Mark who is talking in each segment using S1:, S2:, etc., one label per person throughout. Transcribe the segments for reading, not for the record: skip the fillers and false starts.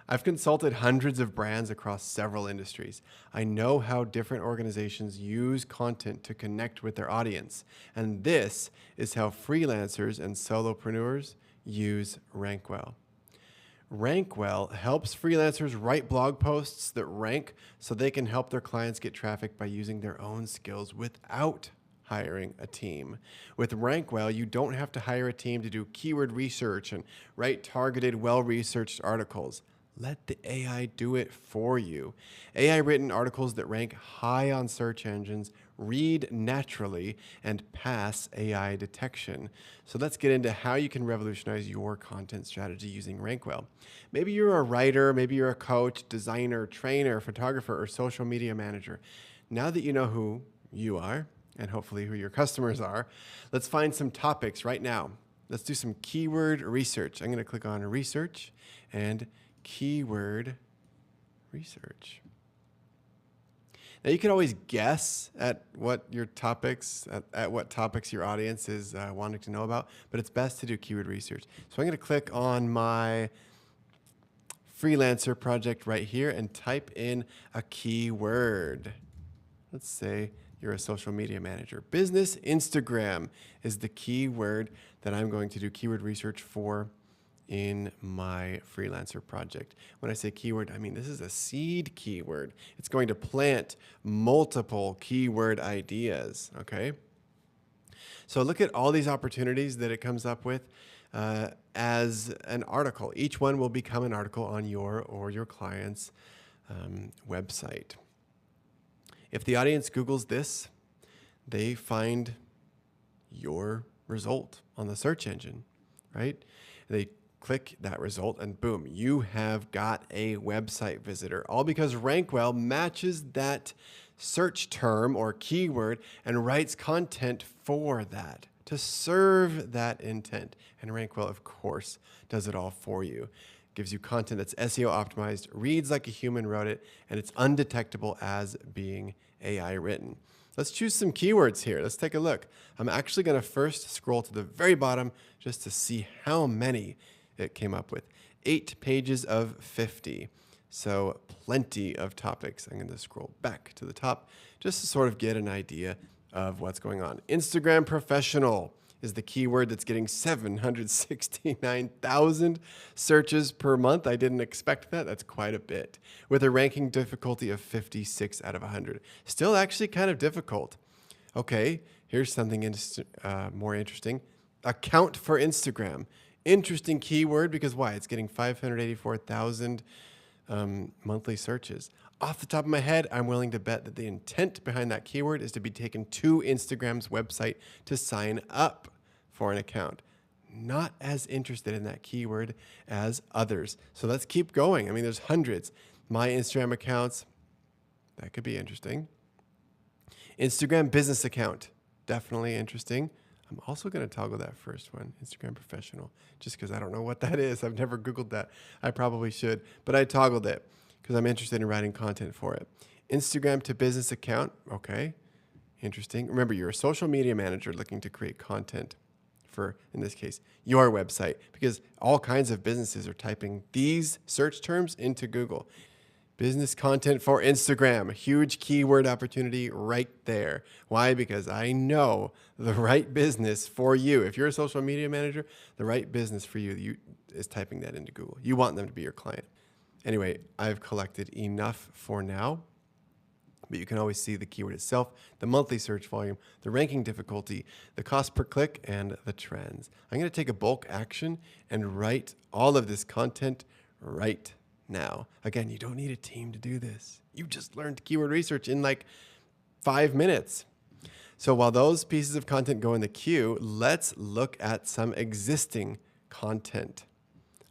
S1: I've consulted hundreds of brands across several industries. I know how different organizations use content to connect with their audience. And this is how freelancers and solopreneurs use RankWell. RankWell helps freelancers write blog posts that rank so they can help their clients get traffic by using their own skills without hiring a team. With RankWell, you don't have to hire a team to do keyword research and write targeted, well-researched articles. Let the AI do it for you. AI-written articles that rank high on search engines, read naturally, and pass AI detection. So let's get into how you can revolutionize your content strategy using RankWell. Maybe you're a writer, maybe you're a coach, designer, trainer, photographer, or social media manager. Now that you know who you are, and hopefully who your customers are, let's find some topics right now. Let's do some keyword research. I'm going to click on research and keyword research. Now you can always guess at what your topics, at what topics your audience is wanting to know about, but it's best to do keyword research. So I'm going to click on my freelancer project right here and type in a keyword. Let's say you're a social media manager. Business Instagram is the keyword that I'm going to do keyword research for in my freelancer project. When I say keyword, I mean this is a seed keyword. It's going to plant multiple keyword ideas, okay? So look at all these opportunities that it comes up with as an article. Each one will become an article on your or your client's website. If the audience Googles this, they find your result on the search engine, right? They click that result and boom, you have got a website visitor, all because RankWell matches that search term or keyword and writes content for that to serve that intent. And RankWell, of course, does it all for you. Gives you content that's SEO optimized, reads like a human wrote it, and it's undetectable as being AI written. Let's choose some keywords here. Let's take a look. I'm actually going to first scroll to the very bottom just to see how many it came up with. 8 pages of 50. So plenty of topics. I'm going to scroll back to the top just to sort of get an idea of what's going on. Instagram professional is the keyword that's getting 769,000 searches per month. I didn't expect that. That's quite a bit. With a ranking difficulty of 56 out of 100. Still actually kind of difficult. Okay, here's something more interesting. Account for Instagram. Interesting keyword because why? It's getting 584,000 monthly searches. Off the top of my head, I'm willing to bet that the intent behind that keyword is to be taken to Instagram's website to sign up for an account. Not as interested in that keyword as others. So let's keep going. I mean, there's hundreds. My Instagram accounts, that could be interesting. Instagram business account, definitely interesting. I'm also going to toggle that first one, Instagram professional, just because I don't know what that is. I've never Googled that. I probably should, but I toggled it because I'm interested in writing content for it. Instagram to business account, okay, interesting. Remember, you're a social media manager looking to create content for, in this case, your website, because all kinds of businesses are typing these search terms into Google. Business content for Instagram, huge keyword opportunity right there. Why? Because I know the right business for you. If you're a social media manager, the right business for you is typing that into Google. You want them to be your client. Anyway, I've collected enough for now, but you can always see the keyword itself, the monthly search volume, the ranking difficulty, the cost per click, and the trends. I'm going to take a bulk action and write all of this content right now. Again, you don't need a team to do this. You just learned keyword research in like 5 minutes. So while those pieces of content go in the queue, let's look at some existing content.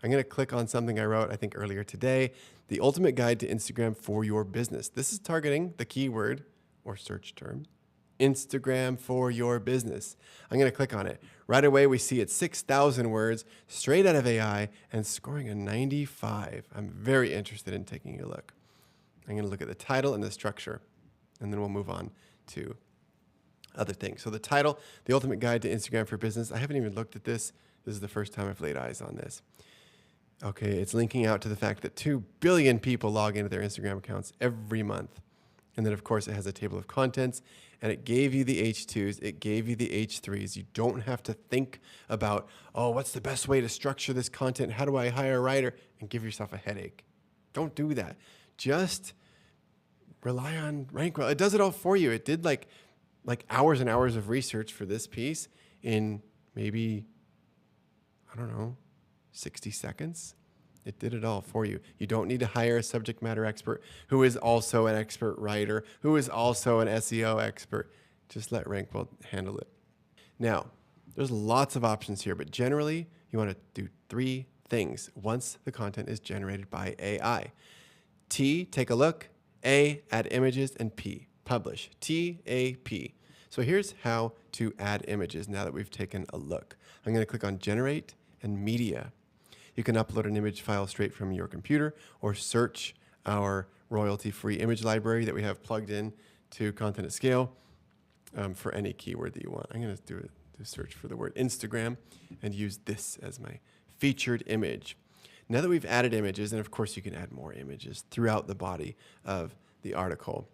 S1: I'm going to click on something I wrote, I think, earlier today, the ultimate guide to Instagram for your business. This is targeting the keyword or search term, Instagram for your business. I'm going to click on it. Right away, we see it's 6,000 words straight out of AI and scoring a 95. I'm very interested in taking a look. I'm going to look at the title and the structure, and then we'll move on to other things. So the title, The Ultimate Guide to Instagram for Business. I haven't even looked at this. This is the first time I've laid eyes on this. Okay, it's linking out to the fact that 2 billion people log into their Instagram accounts every month. And then, of course, it has a table of contents, and it gave you the H2s, it gave you the H3s. You don't have to think about, oh, what's the best way to structure this content? How do I hire a writer? And give yourself a headache. Don't do that. Just rely on RankWell. It does it all for you. It did like hours and hours of research for this piece in maybe, I don't know, 60 seconds. It did it all for you. You don't need to hire a subject matter expert who is also an expert writer, who is also an SEO expert. Just let RankWell handle it. Now, there's lots of options here, but generally you want to do 3 things once the content is generated by AI. T, take a look. A, add images. And P, publish. T-A-P. So here's how to add images now that we've taken a look. I'm going to click on Generate and Media. You can upload an image file straight from your computer or search our royalty-free image library that we have plugged in to Content at Scale for any keyword that you want. I'm going to do a search for the word Instagram and use this as my featured image. Now that we've added images, and of course you can add more images throughout the body of the article,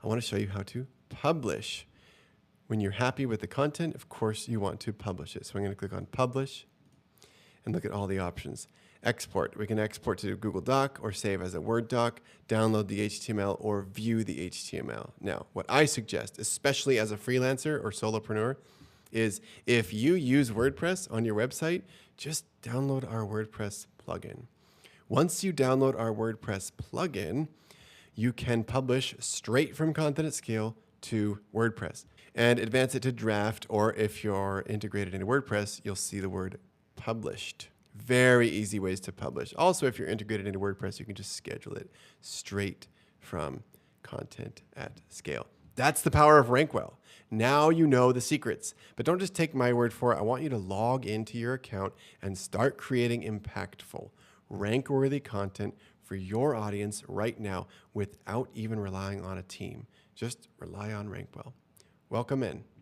S1: I want to show you how to publish. When you're happy with the content, of course you want to publish it. So I'm going to click on Publish and look at all the options. Export. We can export to Google Doc or save as a Word doc, download the HTML, or view the HTML. Now, what I suggest, especially as a freelancer or solopreneur, is if you use WordPress on your website, just download our WordPress plugin. Once you download our WordPress plugin, you can publish straight from Content at Scale to WordPress and advance it to draft, or if you're integrated into WordPress, you'll see the word published. Very easy ways to publish. Also, if you're integrated into WordPress, you can just schedule it straight from Content at Scale. That's the power of RankWell. Now you know the secrets, but don't just take my word for it. I want you to log into your account and start creating impactful, rank-worthy content for your audience right now without even relying on a team. Just rely on RankWell. Welcome in.